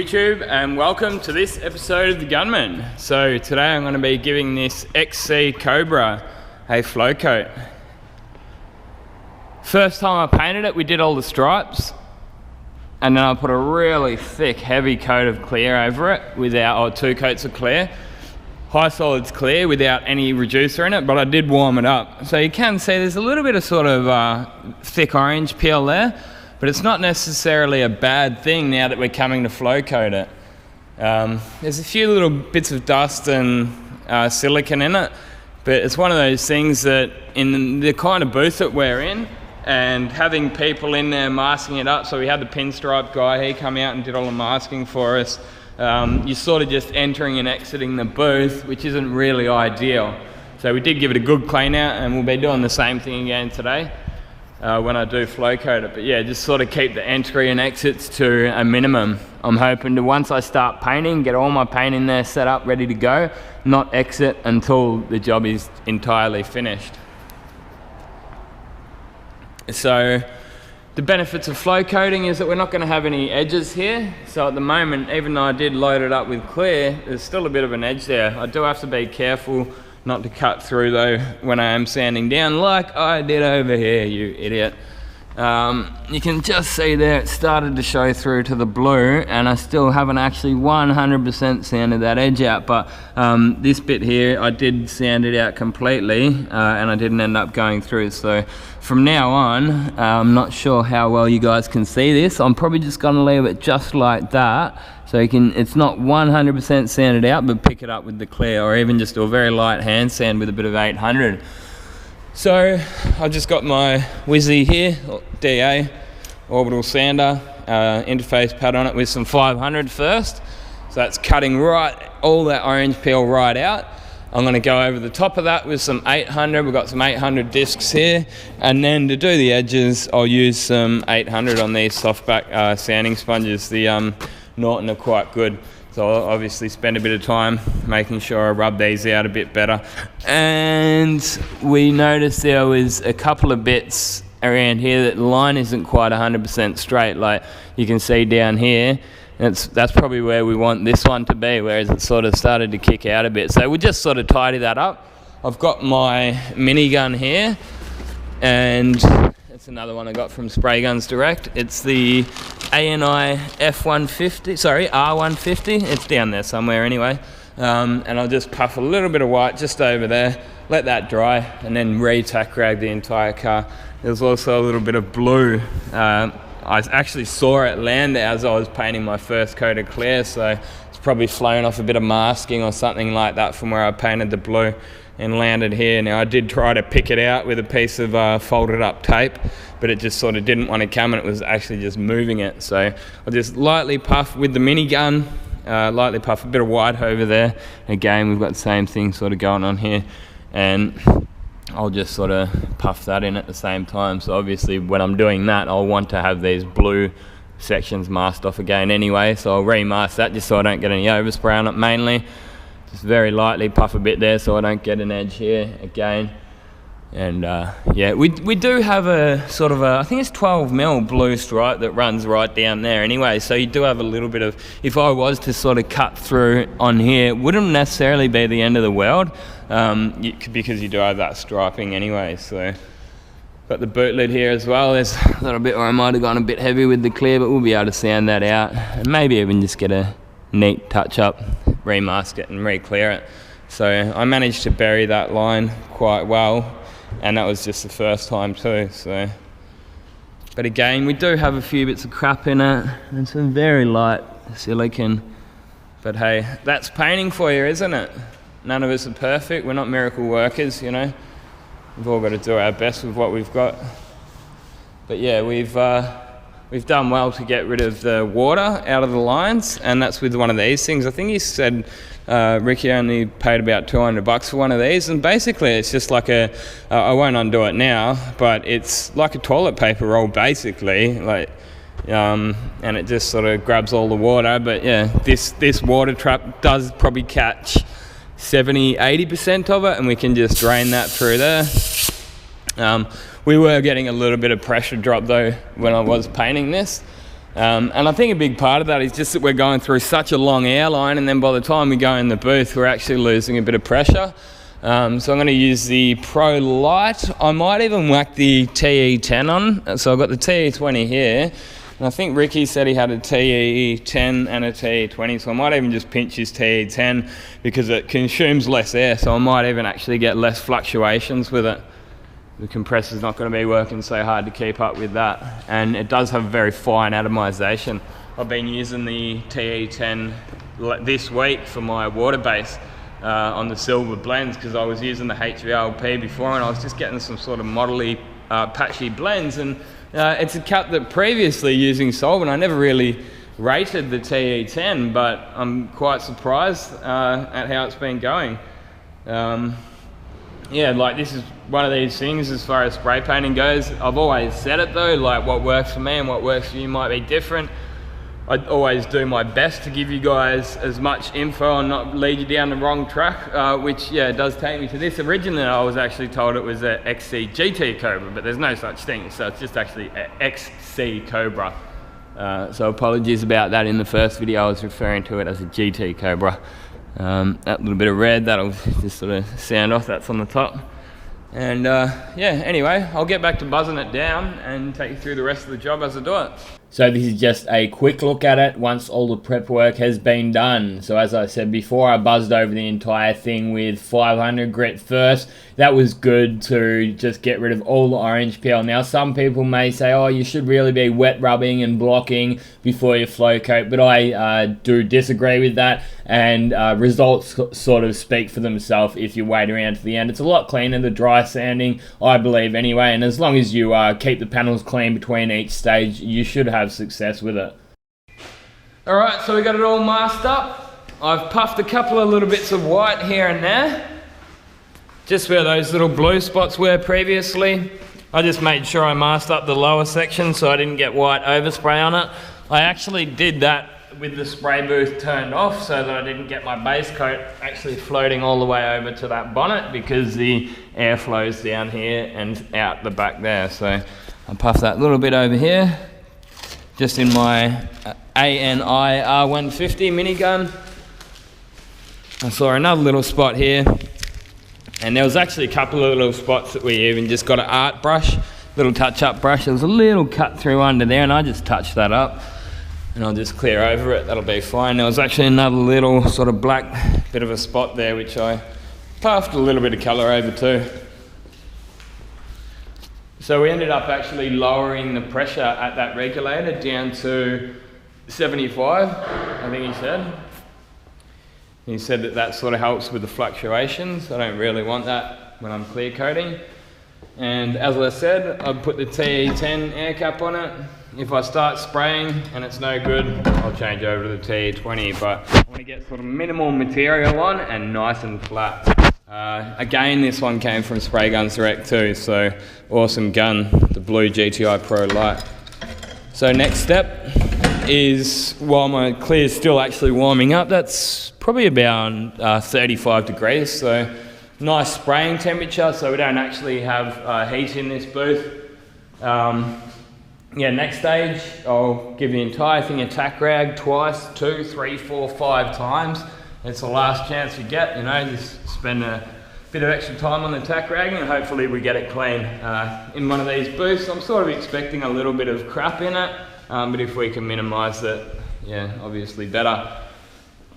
YouTube, and welcome to this episode of the Gunman. So today I'm going to be giving this XC Cobra a flow coat. First time I painted it, we did all the stripes, and then I put a really thick, heavy coat of clear over it, or 2 coats of clear. High solids clear without any reducer in it, but I did warm it up. So you can see there's a little bit of sort of thick orange peel there, but it's not necessarily a bad thing now that we're coming to flow coat it. There's a few little bits of dust and silicone in it, but it's one of those things that in the kind of booth that we're in, and having people in there masking it up, so we had the pinstripe guy, he come out and did all the masking for us. You're sort of just entering and exiting the booth, which isn't really ideal. So we did give it a good clean out, and we'll be doing the same thing again today when I do flow coat it. But yeah, just sort of keep the entry and exits to a minimum. I'm hoping to, once I start painting, get all my paint in there set up, ready to go, not exit until the job is entirely finished. So the benefits of flow coating is that we're not going to have any edges here. So at the moment, even though I did load it up with clear, there's still a bit of an edge there. I do have to be careful not to cut through though when I am sanding down, like I did over here, you idiot. You can just see there it started to show through to the blue, and I still haven't actually 100% sanded that edge out, but this bit here I did sand it out completely, and I didn't end up going through. So from now on, I'm not sure how well you guys can see this. I'm probably just going to leave it just like that, so you can, it's not 100% sanded out, but pick it up with the clear, or even just do a very light hand sand with a bit of 800. So I've just got my Wizzy here, DA orbital sander, interface pad on it with some 500 first. So that's cutting right, all that orange peel right out. I'm going to go over the top of that with some 800. We've got some 800 discs here, and then to do the edges I'll use some 800 on these softback sanding sponges. The Norton are quite good. So I'll obviously spend a bit of time making sure I rub these out a bit better. And we noticed there was a couple of bits around here that the line isn't quite 100% straight. Like you can see down here, that's probably where we want this one to be, whereas it sort of started to kick out a bit. So we'll just sort of tidy that up. I've got my minigun here, and it's another one I got from Spray Guns Direct. It's the ANI R150. It's down there somewhere anyway. And I'll just puff a little bit of white just over there, let that dry, and then re-tack rag the entire car. There's also a little bit of blue. I actually saw it land as I was painting my first coat of clear, so it's probably flown off a bit of masking or something like that from where I painted the blue and landed here. Now I did try to pick it out with a piece of folded up tape, but it just sort of didn't want to come, and it was actually just moving it. So I'll just lightly puff with the minigun, lightly puff a bit of white over there. Again, we've got the same thing sort of going on here, and I'll just sort of puff that in at the same time. So obviously when I'm doing that, I'll want to have these blue sections masked off again anyway, so I'll remask that just so I don't get any overspray on it mainly. Just very lightly puff a bit there so I don't get an edge here again. And yeah, we do have a sort of I think it's 12mm blue stripe that runs right down there anyway, so you do have a little bit of, if I was to sort of cut through on here, it wouldn't necessarily be the end of the world, because you do have that striping anyway. So got the boot lid here as well. There's a little bit where I might have gone a bit heavy with the clear, but we'll be able to sand that out and maybe even just get a neat touch up, remask it and re-clear it. So I managed to bury that line quite well, and that was just the first time too. So, but again, we do have a few bits of crap in it and some very light silicone, but hey, that's painting for you, isn't it? None of us are perfect. We're not miracle workers, you know. We've all got to do our best with what we've got. But yeah, we've done well to get rid of the water out of the lines, and that's with one of these things. I think he said Ricky only paid about $200 for one of these, and basically it's just like I won't undo it now, but it's like a toilet paper roll basically, like, and it just sort of grabs all the water. But yeah, this water trap does probably catch 70-80% of it, and we can just drain that through there. We were getting a little bit of pressure drop though when I was painting this, And I think a big part of that is just that we're going through such a long airline, and then by the time we go in the booth, we're actually losing a bit of pressure. So I'm going to use the Pro Light. I might even whack the TE10 on. So I've got the TE20 here, and I think Ricky said he had a TE10 and a TE20, so I might even just pinch his TE10 because it consumes less air, so I might even actually get less fluctuations with it. The compressor's not going to be working so hard to keep up with that, and it does have very fine atomization. I've been using the TE10 this week for my water base on the silver blends, because I was using the HVLP before and I was just getting some sort of modelly patchy blends, and it's a cut that previously using solvent I never really rated the TE10, but I'm quite surprised at how it's been going. Yeah, like this is one of these things as far as spray painting goes. I've always said it though, like what works for me and what works for you might be different. I always do my best to give you guys as much info and not lead you down the wrong track, which yeah, does take me to this. Originally I was actually told it was a XC GT Cobra, but there's no such thing, so it's just actually a XC Cobra. So apologies about that. In the first video I was referring to it as a GT Cobra. That little bit of red, that'll just sort of sound off, that's on the top. And yeah, anyway, I'll get back to buzzing it down and take you through the rest of the job as I do it. So this is just a quick look at it once all the prep work has been done. So as I said before, I buzzed over the entire thing with 500 grit first. That was good to just get rid of all the orange peel. Now some people may say, oh, you should really be wet rubbing and blocking before you flow coat, but I do disagree with that, and results sort of speak for themselves if you wait around to the end. It's a lot cleaner, the dry sanding, I believe anyway, and as long as you keep the panels clean between each stage, you should have success with it. Alright, so we got it all masked up. I've puffed a couple of little bits of white here and there, just where those little blue spots were previously. I just made sure I masked up the lower section so I didn't get white overspray on it. I actually did that with the spray booth turned off so that I didn't get my base coat actually floating all the way over to that bonnet, because the air flows down here and out the back there. So I puffed that little bit over here, just in my ANI R150 minigun. I saw another little spot here, and there was actually a couple of little spots that we even just got an art brush, little touch-up brush. There was a little cut through under there, and I just touched that up, and I'll just clear over it, that'll be fine. There was actually another little sort of black bit of a spot there, which I puffed a little bit of colour over too. So we ended up actually lowering the pressure at that regulator down to 75, I think he said. He said that that sort of helps with the fluctuations. I don't really want that when I'm clear coating. And as I said, I've put the TE10 air cap on it. If I start spraying and it's no good, I'll change over to the TE20, but I want to get sort of minimal material on and nice and flat. Again, this one came from Spray Guns Direct too, so awesome gun, the blue GTI Pro Light. So next step is, while my clear is still actually warming up, that's probably about 35 degrees, so nice spraying temperature, so we don't actually have heat in this booth. Yeah, next stage, I'll give the entire thing a tack rag twice, 2, 3, 4, 5 times. It's the last chance you get, you know, just spend a bit of extra time on the tack ragging and hopefully we get it clean. In one of these booths, I'm sort of expecting a little bit of crap in it, but if we can minimise it, yeah, obviously better.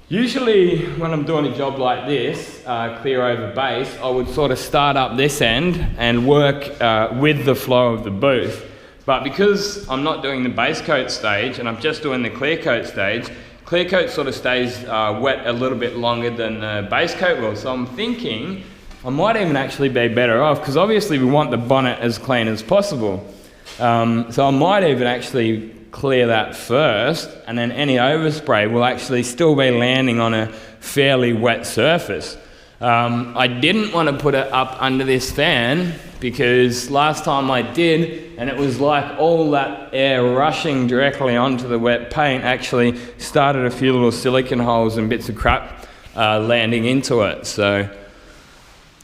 Usually when I'm doing a job like this, clear over base, I would sort of start up this end and work with the flow of the booth. But because I'm not doing the base coat stage and I'm just doing the clear coat stage, clear coat sort of stays wet a little bit longer than the base coat will. So I'm thinking I might even actually be better off, because obviously we want the bonnet as clean as possible. So I might even actually clear that first, and then any overspray will actually still be landing on a fairly wet surface. I didn't want to put it up under this fan, because last time I did, and it was like all that air rushing directly onto the wet paint actually started a few little silicone holes and bits of crap landing into it. So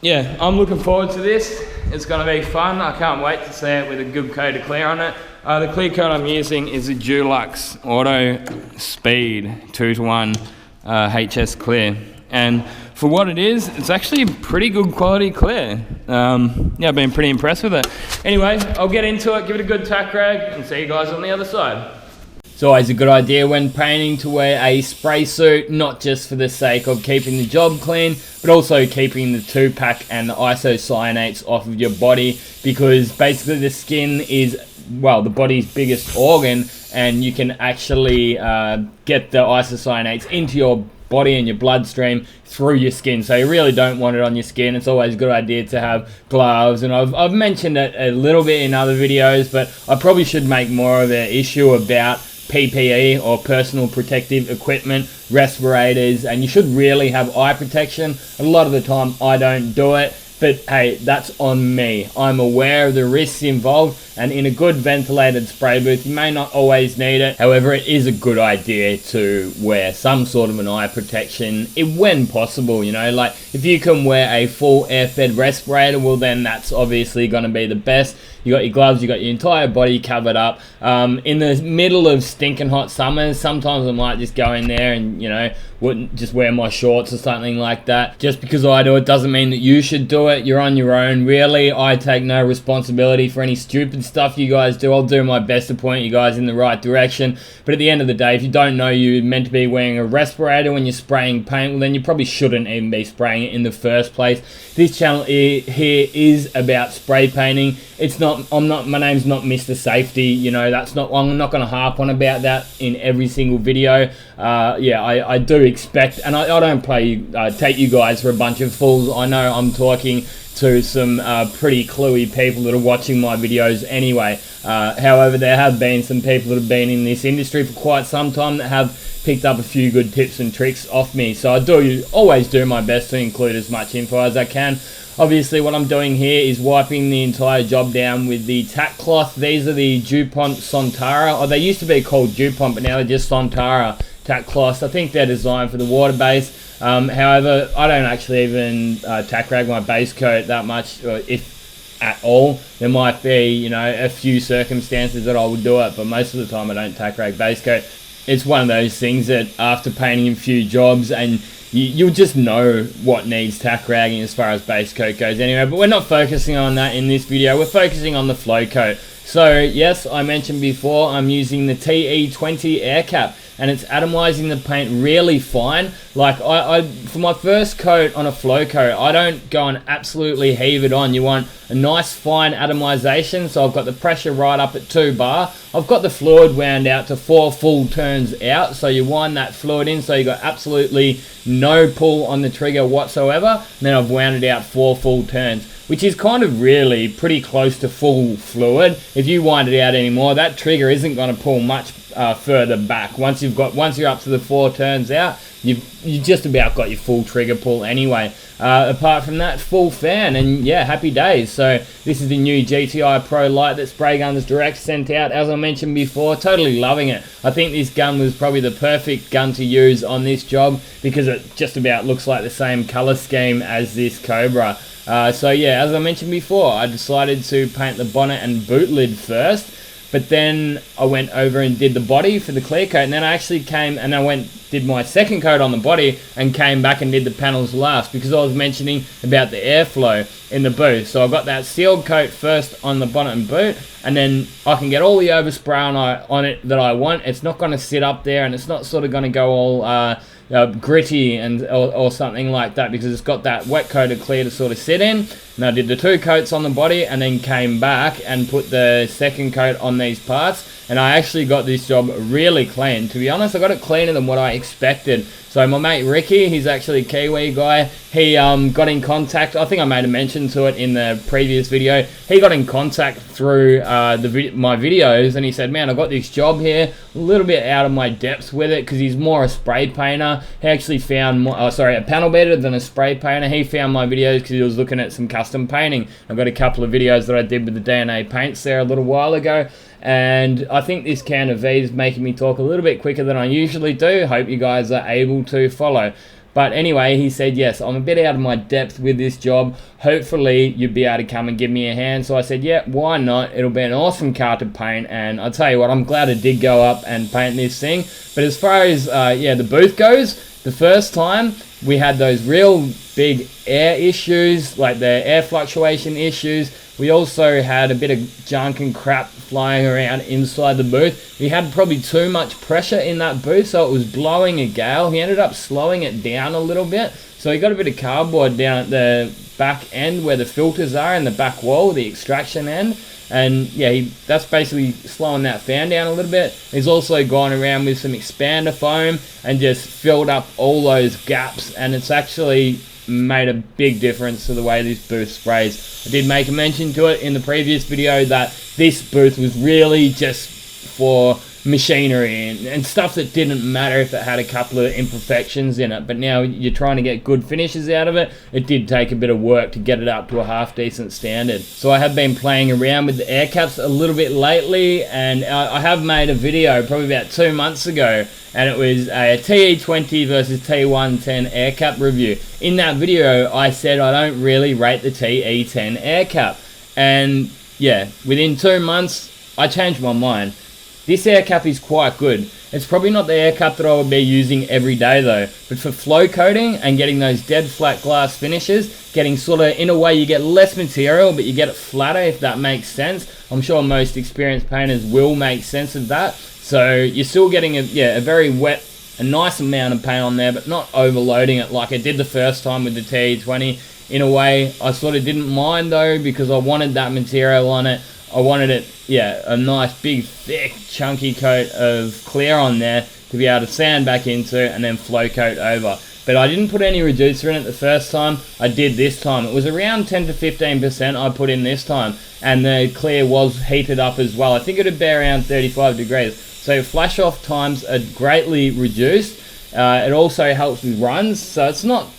yeah, I'm looking forward to this. It's going to be fun. I can't wait to see it with a good coat of clear on it. The clear coat I'm using is a Dulux Auto Speed 2-to-1 HS Clear. And for what it is, it's actually a pretty good quality clear. Yeah, I've been pretty impressed with it. Anyway, I'll get into it, give it a good tack rag, and see you guys on the other side. It's always a good idea when painting to wear a spray suit, not just for the sake of keeping the job clean, but also keeping the 2-pack and the isocyanates off of your body, because basically the skin is, well, the body's biggest organ, and you can actually get the isocyanates into your body and your bloodstream through your skin, so you really don't want it on your skin. It's always a good idea to have gloves, and I've mentioned it a little bit in other videos, but I probably should make more of an issue about PPE or personal protective equipment, respirators, and you should really have eye protection. A lot of the time I don't do it, but hey, that's on me. I'm aware of the risks involved, and in a good ventilated spray booth you may not always need it. However, it is a good idea to wear some sort of an eye protection when possible, you know, like if you can wear a full air-fed respirator, well then that's obviously going to be the best. You got your gloves, you got your entire body covered up. In the middle of stinking hot summers, sometimes I might just go in there and, you know, wouldn't just wear my shorts or something like that. Just because I do it doesn't mean that you should do it. You're on your own. Really, I take no responsibility for any stupid stuff you guys do. I'll do my best to point you guys in the right direction. But at the end of the day, if you don't know you're meant to be wearing a respirator when you're spraying paint, well then you probably shouldn't even be spraying it in the first place. This channel here is about spray painting. It's not, my name's not Mr. Safety, you know, I'm not going to harp on about that in every single video. Yeah, I do expect, and I don't take you guys for a bunch of fools. I know I'm talking to some pretty cluey people that are watching my videos anyway. However, there have been some people that have been in this industry for quite some time that have picked up a few good tips and tricks off me. So I always do my best to include as much info as I can. Obviously, what I'm doing here is wiping the entire job down with the tack cloth. These are the DuPont Sontara, or they used to be called DuPont, but now they're just Sontara tack cloths. I think they're designed for the water base. However, I don't actually even tack rag my base coat that much, if at all. There might be, you know, a few circumstances that I would do it, but most of the time I don't tack rag base coat. It's one of those things that after painting a few jobs, and you'll just know what needs tack ragging as far as base coat goes anyway, but we're not focusing on that in this video. We're focusing on the flow coat. So yes, I mentioned before, I'm using the TE20 air cap, and it's atomizing the paint really fine. Like for my first coat on a flow coat, I don't go and absolutely heave it on. You want a nice fine atomization, so I've got the pressure right up at 2 bar. I've got the fluid wound out to 4 full turns out, so you wind that fluid in so you got absolutely no pull on the trigger whatsoever, and then I've wound it out 4 full turns, which is kind of really pretty close to full fluid. If you wind it out anymore, that trigger isn't going to pull much further back. Once you're up to the 4 turns out, you just about got your full trigger pull anyway. Apart from that, full fan, and yeah, happy days. So this is the new GTI Pro Light that Spray Guns Direct sent out, as I mentioned before. Totally loving it. I think this gun was probably the perfect gun to use on this job, because it just about looks like the same color scheme as this Cobra. So yeah, as I mentioned before, I decided to paint the bonnet and boot lid first, but then I went over and did the body for the clear coat, and then I actually did my second coat on the body and came back and did the panels last, because I was mentioning about the airflow in the boot. So I got that sealed coat first on the bonnet and boot, and then I can get all the overspray on it that I want. It's not going to sit up there, and it's not sort of going to go all gritty or something like that, because it's got that wet coat of clear to sort of sit in. And I did the 2 coats on the body, and then came back and put the second coat on these parts, and I actually got this job really clean. To be honest, I got it cleaner than what I expected. So my mate Ricky, he's actually a Kiwi guy, he got in contact. I think I made a mention to it in the previous video. He got in contact through my videos, and he said, man, I got this job here, a little bit out of my depth with it, because he's more a spray painter. He actually found a panel beater than a spray painter. He found my videos because he was looking at some custom painting. I've got a couple of videos that I did with the DNA paints there a little while ago, and I think this can of V is making me talk a little bit quicker than I usually do. Hope you guys are able to follow. But anyway, he said, yes, I'm a bit out of my depth with this job. Hopefully you'd be able to come and give me a hand. So I said, yeah, why not? It'll be an awesome car to paint. And I'll tell you what, I'm glad I did go up and paint this thing. But as far as, the booth goes, the first time we had those real big air issues, like the air fluctuation issues. We also had a bit of junk and crap flying around inside the booth. We had probably too much pressure in that booth, so it was blowing a gale. He ended up slowing it down a little bit. So he got a bit of cardboard down at the back end where the filters are in the back wall, the extraction end. And yeah, that's basically slowing that fan down a little bit. He's also gone around with some expander foam and just filled up all those gaps, and it's actually made a big difference to the way this booth sprays. I did make a mention to it in the previous video that this booth was really just for machinery and stuff that didn't matter if it had a couple of imperfections in it, but now you're trying to get good finishes out of it. It did take a bit of work to get it up to a half decent standard. So I have been playing around with the air caps a little bit lately, and I have made a video probably about 2 months ago, and it was a TE20 versus T110 air cap review. In that video I said I don't really rate the TE10 air cap, and yeah, within 2 months I changed my mind. This air cap is quite good. It's probably not the air cap that I would be using every day though, but for flow coating and getting those dead flat glass finishes, getting sort of, in a way you get less material but you get it flatter, if that makes sense. I'm sure most experienced painters will make sense of that. So you're still getting a very wet, a nice amount of paint on there, but not overloading it like I did the first time with the TE20. In a way, I sort of didn't mind though, because I wanted that material on it. I wanted it, a nice big thick chunky coat of clear on there to be able to sand back into and then flow coat over. But I didn't put any reducer in it the first time. I did this time. It was around 10 to 15% I put in this time, and the clear was heated up as well. I think it would be around 35 degrees. So flash off times are greatly reduced. It also helps with runs, so it's not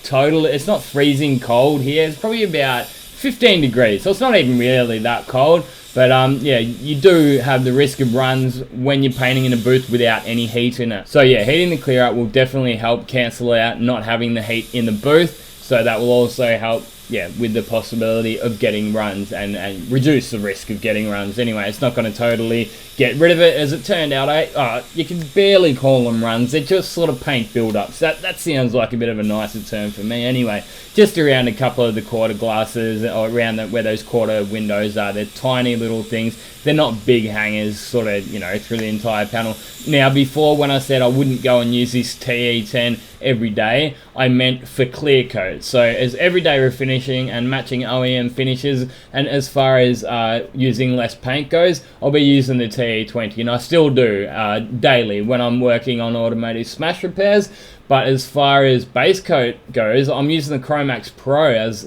freezing cold here. It's probably about 15 degrees, so it's not even really that cold. But you do have the risk of runs when you're painting in a booth without any heat in it. So yeah, heating the clear up will definitely help cancel out not having the heat in the booth. So that will also help, with the possibility of getting runs and reduce the risk of getting runs. Anyway, it's not going to totally get rid of it. As it turned out, you can barely call them runs. They're just sort of paint build-ups. That sounds like a bit of a nicer term for me. Anyway, just around a couple of the quarter glasses, or around where those quarter windows are. They're tiny little things. They're not big hangers, sort of, through the entire panel. Now, before, when I said I wouldn't go and use this TE10 every day, I meant for clear coat. So as everyday refinishing and matching OEM finishes, and as far as using less paint goes, I'll be using the TE20, and I still do daily when I'm working on automotive smash repairs. But as far as base coat goes, I'm using the Chromax Pro, as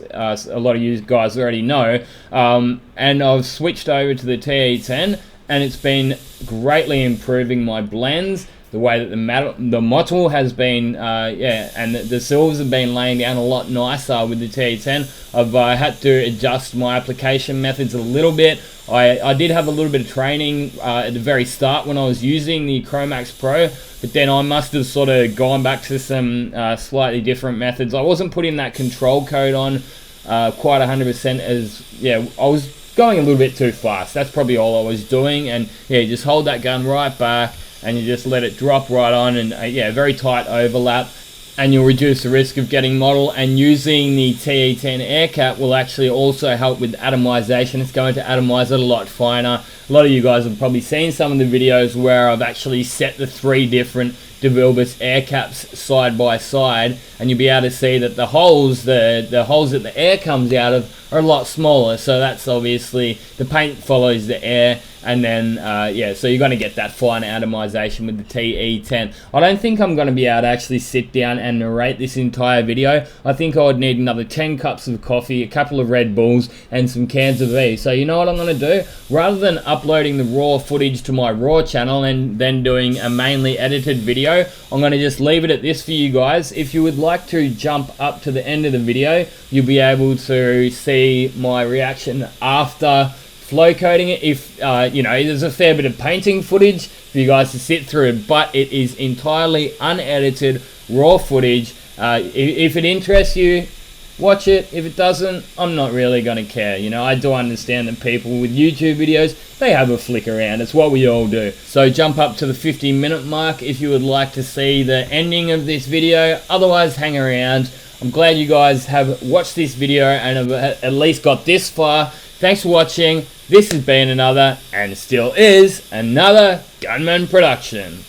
a lot of you guys already know, and I've switched over to the TE10, and it's been greatly improving my blends. The way that the metal has been, and the silvers have been laying down a lot nicer with the TE10. I've had to adjust my application methods a little bit. I did have a little bit of training at the very start when I was using the Chromax Pro, but then I must have sort of gone back to some slightly different methods. I wasn't putting that control code on quite 100%, as I was going a little bit too fast. That's probably all I was doing, and just hold that gun right back and you just let it drop right on, and very tight overlap, and you'll reduce the risk of getting model. And using the TE10 air cap will actually also help with atomization. It's going to atomize it a lot finer. A lot of you guys have probably seen some of the videos where I've actually set the 3 different DeVilbiss air caps side by side, and you'll be able to see that the holes that the air comes out of are a lot smaller. So that's obviously, the paint follows the air, and then so you're going to get that fine atomization with the TE10. I don't think I'm going to be able to actually sit down and narrate this entire video. I think I would need another 10 cups of coffee, a couple of Red Bulls, and some cans of these. So you know what I'm going to do? Rather than uploading the raw footage to my raw channel and then doing a mainly edited video, I'm going to just leave it at this for you guys. If you would like to jump up to the end of the video, you'll be able to see my reaction after flow coating it. If there's a fair bit of painting footage for you guys to sit through, but it is entirely unedited raw footage If it interests you, watch it. If it doesn't, I'm not really going to care. You know, I do understand that people with YouTube videos, they have a flick around. It's what we all do. So jump up to the 50-minute mark if you would like to see the ending of this video. Otherwise, hang around. I'm glad you guys have watched this video and have at least got this far. Thanks for watching. This has been another, and still is, another Gunman production.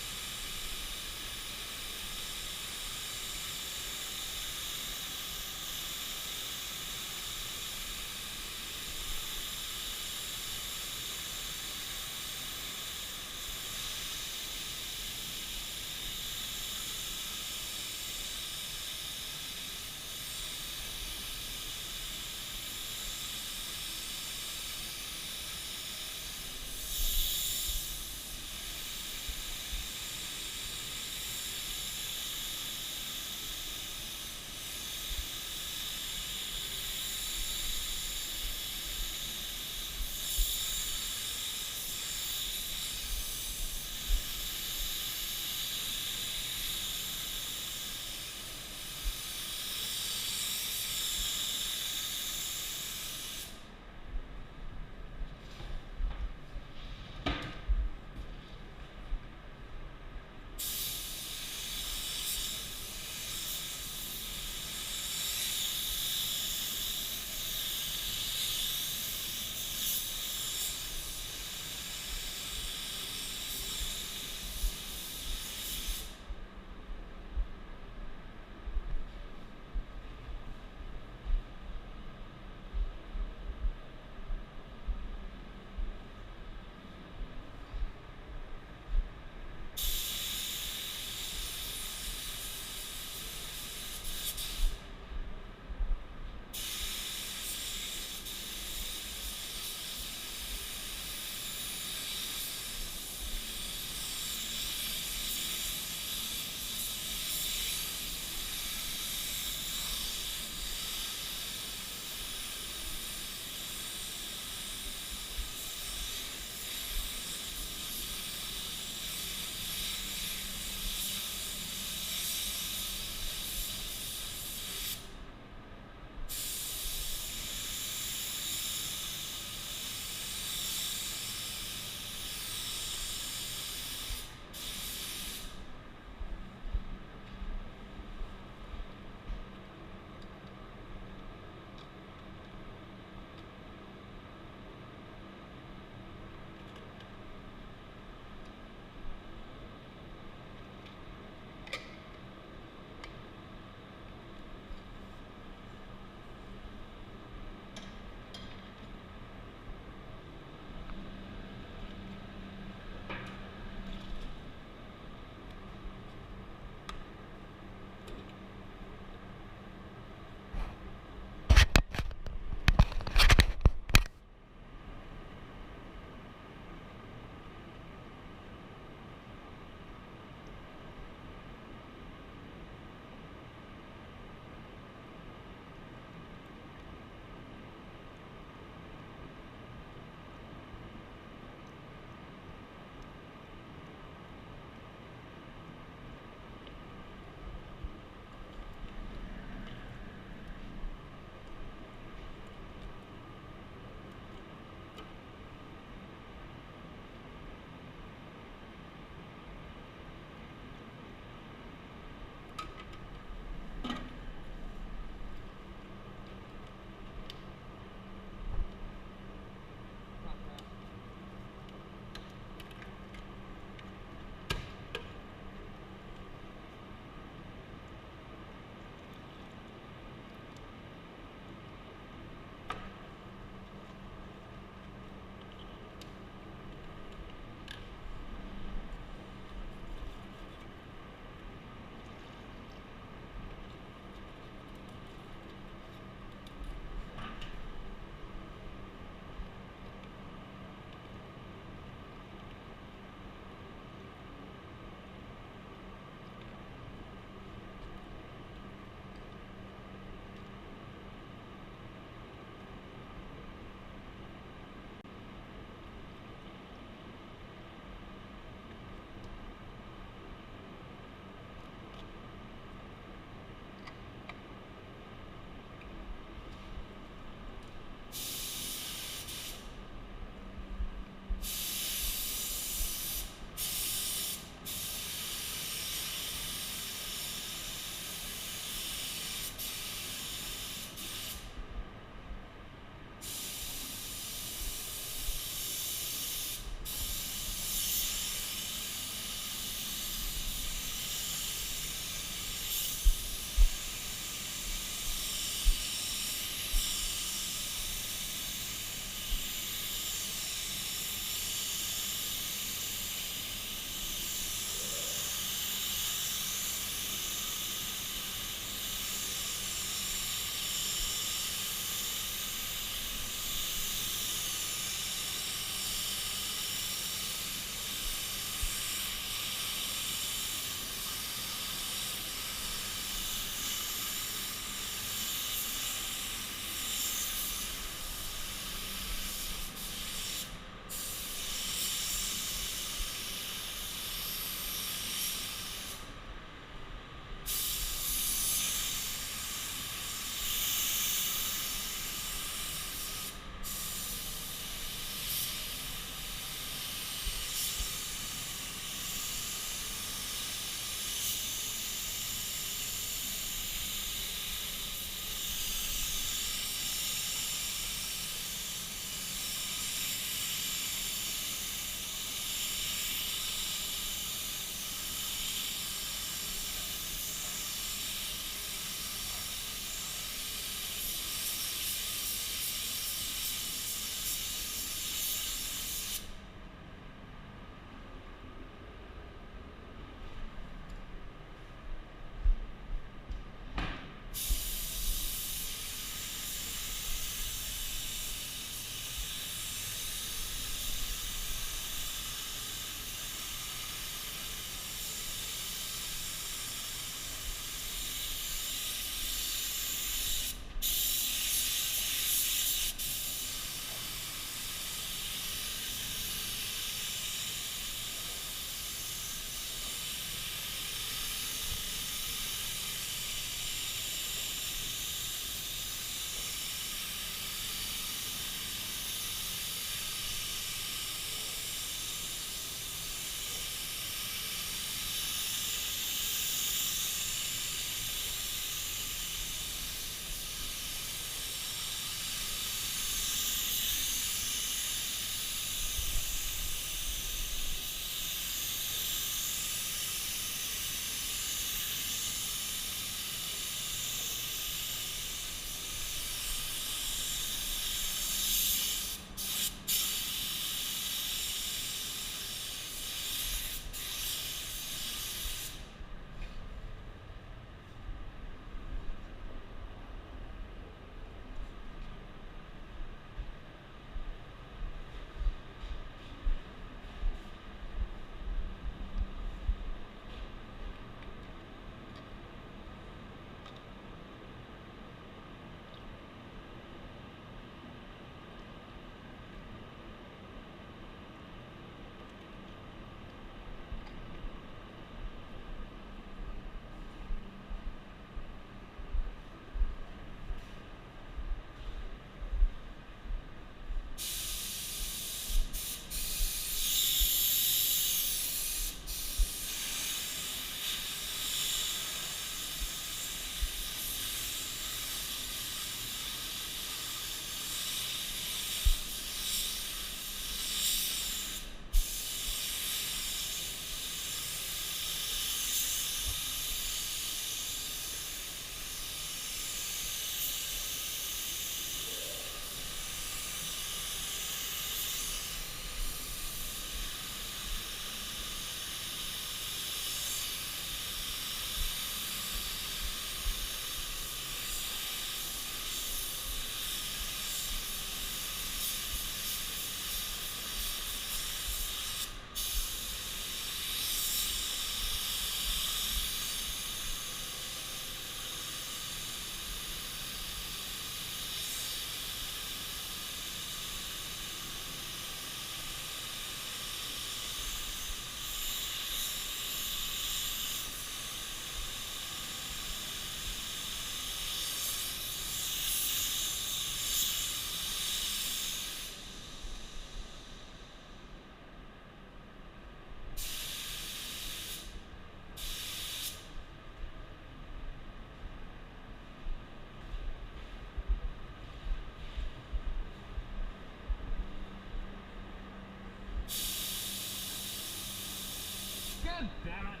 God damn it.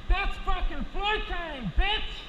That's fucking Flickr, bitch!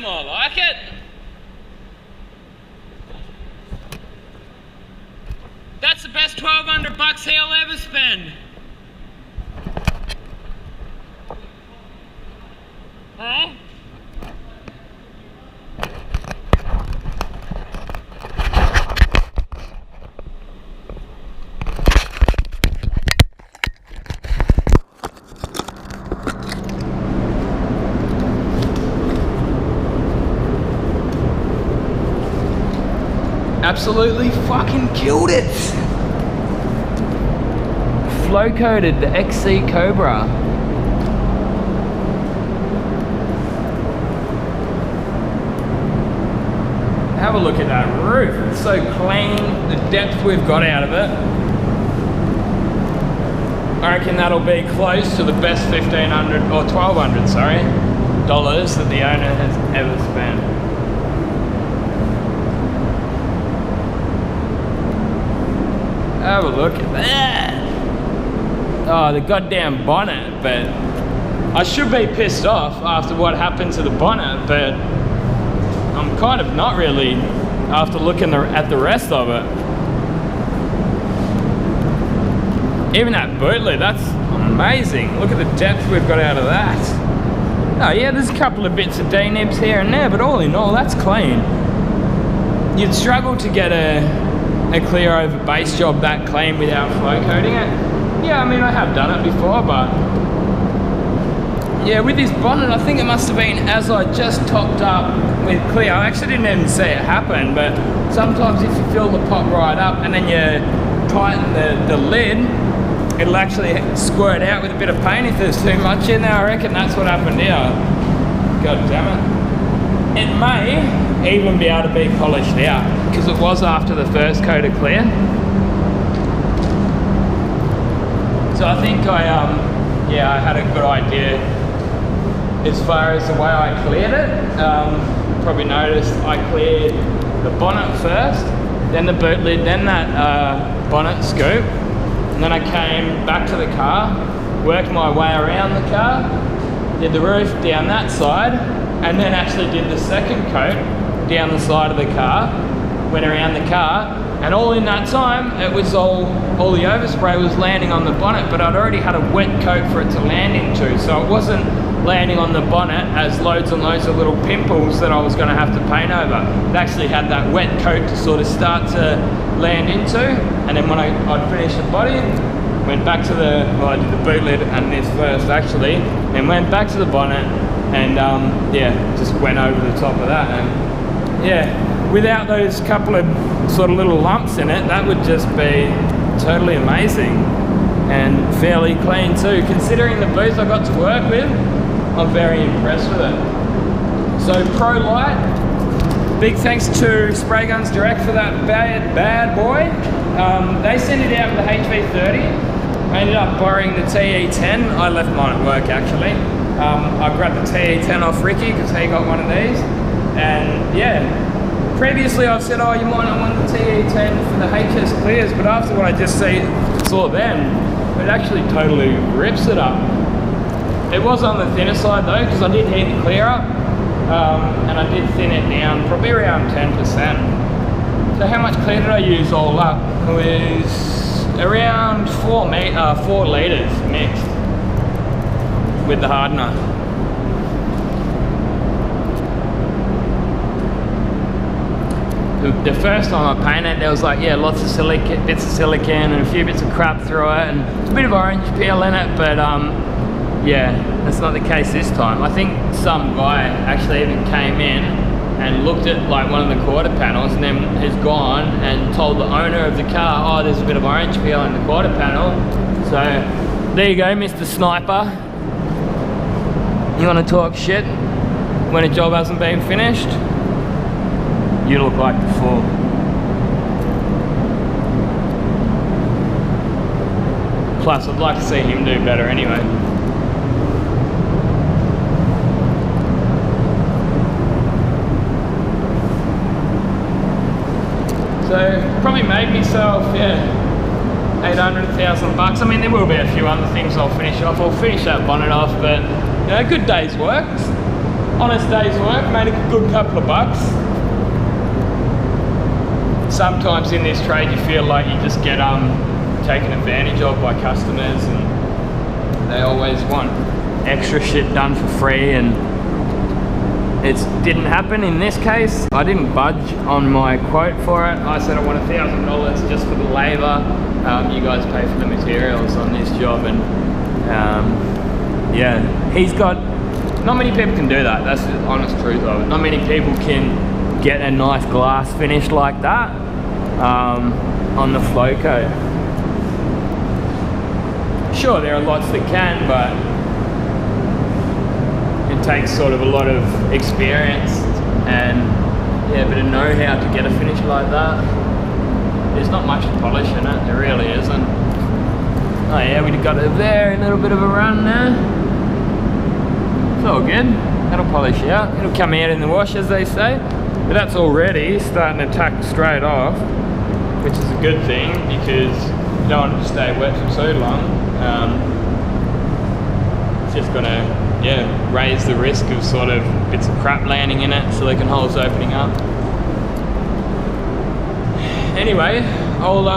more like it. That's the best $1,200 he'll ever spend. Huh? Absolutely fucking killed it. Flow coated the XC Cobra. Have a look at that roof. It's so clean. The depth we've got out of it. I reckon that'll be close to the best $1,500 or $1,200, sorry, dollars that the owner has ever spent. Have a look at that. Oh, the goddamn bonnet, but I should be pissed off after what happened to the bonnet, but I'm kind of not really after looking at the rest of it. Even that boot lid, that's amazing. Look at the depth we've got out of that. Oh yeah, there's a couple of bits of D-nibs here and there, but all in all, that's clean. You'd struggle to get a clear over base job that clean without flow coating it. Yeah, I mean, I have done it before, but yeah, with this bonnet, I think it must have been as I just topped up with clear. I actually didn't even see it happen, but sometimes if you fill the pot right up and then you tighten the lid, it'll actually squirt out with a bit of paint if there's too much in there. I reckon that's what happened here. God damn it. It may even be able to be polished out because it was after the first coat of clear. So I think I had a good idea as far as the way I cleared it. You probably noticed I cleared the bonnet first, then the boot lid, then that bonnet scoop, and then I came back to the car, worked my way around the car, did the roof down that side, and then actually did the second coat down the side of the car, went around the car, and all in that time, it was all the overspray was landing on the bonnet, but I'd already had a wet coat for it to land into, so it wasn't landing on the bonnet as loads and loads of little pimples that I was going to have to paint over. It actually had that wet coat to sort of start to land into, and then when I'd finished the body, went back to I did the boot lid and this first actually, and went back to the bonnet, and yeah, just went over the top of that, and yeah, without those couple of sort of little lumps in it, that would just be totally amazing and fairly clean too. Considering the booth I got to work with, I'm very impressed with it. So Pro Light, big thanks to Spray Guns Direct for that bad boy. They sent it out with the HV30. I ended up borrowing the TE10. I left mine at work actually. I grabbed the TE10 off Ricky because he got one of these. And yeah, previously I've said, oh, you might not want the TE10 for the HS clears, but after what I just saw then, it actually totally rips it up. It was on the thinner side though, because I did heat the clear up, and I did thin it down, probably around 10%. So how much clear did I use all up? It was around 4 litres mixed with the hardener. The first time I painted, there was like, yeah, lots of bits of silicone and a few bits of crap through it, and a bit of orange peel in it, but yeah, that's not the case this time. I think some guy actually even came in and looked at like one of the quarter panels and then has gone and told the owner of the car, oh, there's a bit of orange peel in the quarter panel. So there you go, Mr. Sniper. You want to talk shit when a job hasn't been finished? You look like the fool. Plus, I'd like to see him do better anyway. So, probably made myself, yeah, 800,000 bucks. I mean, there will be a few other things I'll finish off. I'll finish that bonnet off, but, you know, a good day's work. honest day's work, made a good couple of bucks. Sometimes in this trade you feel like you just get taken advantage of by customers, and they always want extra shit done for free, and it didn't happen in this case. I didn't budge on my quote for it. I said I want $1,000 just for the labor. You guys pay for the materials on this job, and yeah, he's got, not many people can do that. That's the honest truth of it. Not many people can get a nice glass finish like that on the flow coat. Sure, there are lots that can, but it takes sort of a lot of experience and yeah, a bit of know-how to get a finish like that. There's not much to polish in it, there really isn't. Oh yeah, we got it there, a little bit of a run there. It's all good, that'll polish out. It'll come out in the wash, as they say. But that's already starting to tuck straight off, which is a good thing because you don't want it to stay wet for so long. It's just gonna, yeah, raise the risk of sort of bits of crap landing in it, silicone holes opening up. Anyway, I'll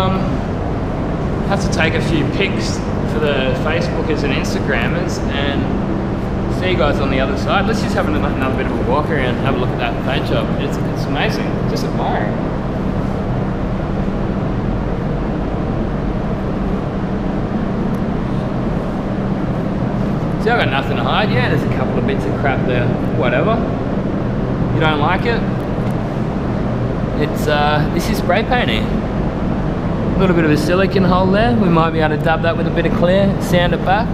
have to take a few pics for the Facebookers and Instagrammers and see you guys on the other side. Let's just have another bit of a walk around and have a look at that paint job. It's amazing, just admiring. See, I've got nothing to hide. Yeah, there's a couple of bits of crap there. Whatever. You don't like it? It's this is spray painting. A little bit of a silicone hole there. We might be able to dab that with a bit of clear, sand it back,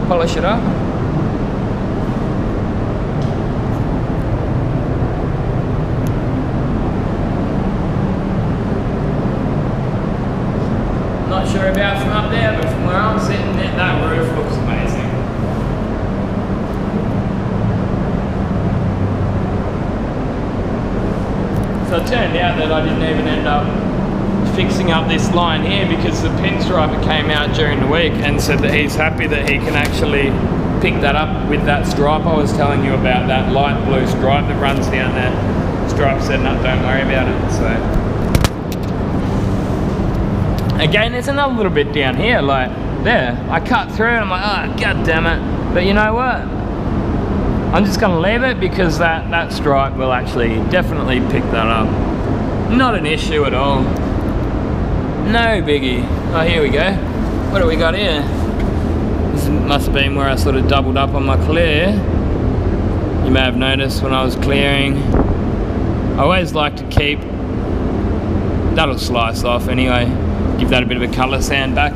polish it up. Not sure about from up there, but from where I'm sitting, that roof looks amazing. So it turned out that I didn't even end up fixing up this line here because the pinstriper came out during the week and said that he's happy that he can actually pick that up with that stripe I was telling you about, that light blue stripe that runs down there. The stripe said, no, don't worry about it. So again, there's another little bit down here, like there. I cut through and I'm like, oh, god damn it. But you know what? I'm just gonna leave it because that stripe will actually definitely pick that up. Not an issue at all. No biggie. Oh, here we go. What do we got here? This must have been where I sort of doubled up on my clear. You may have noticed when I was clearing. I always like to keep, that'll slice off anyway. Give that a bit of a colour sand back.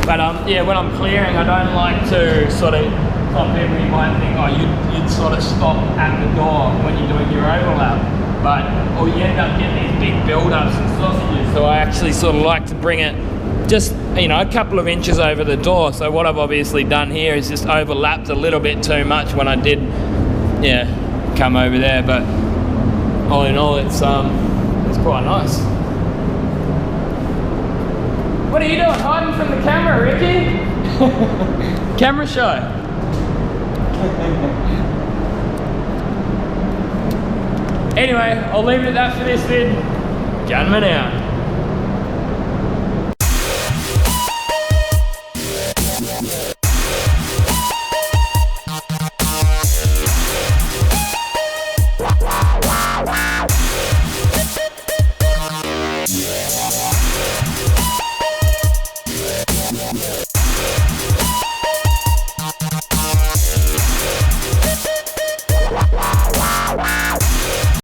But yeah, when I'm clearing, I don't like to sort of, some people you might think, oh, you'd sort of stop at the door when you're doing your overlap. But, or you end up getting these big build-ups and sausages. So I actually sort of like to bring it just, you know, a couple of inches over the door. So what I've obviously done here is just overlapped a little bit too much when I did, yeah, come over there. But all in all, it's quite nice. What are you doing, hiding from the camera, Ricky? Camera shy. Anyway, I'll leave it at that for this vid. Gunman out.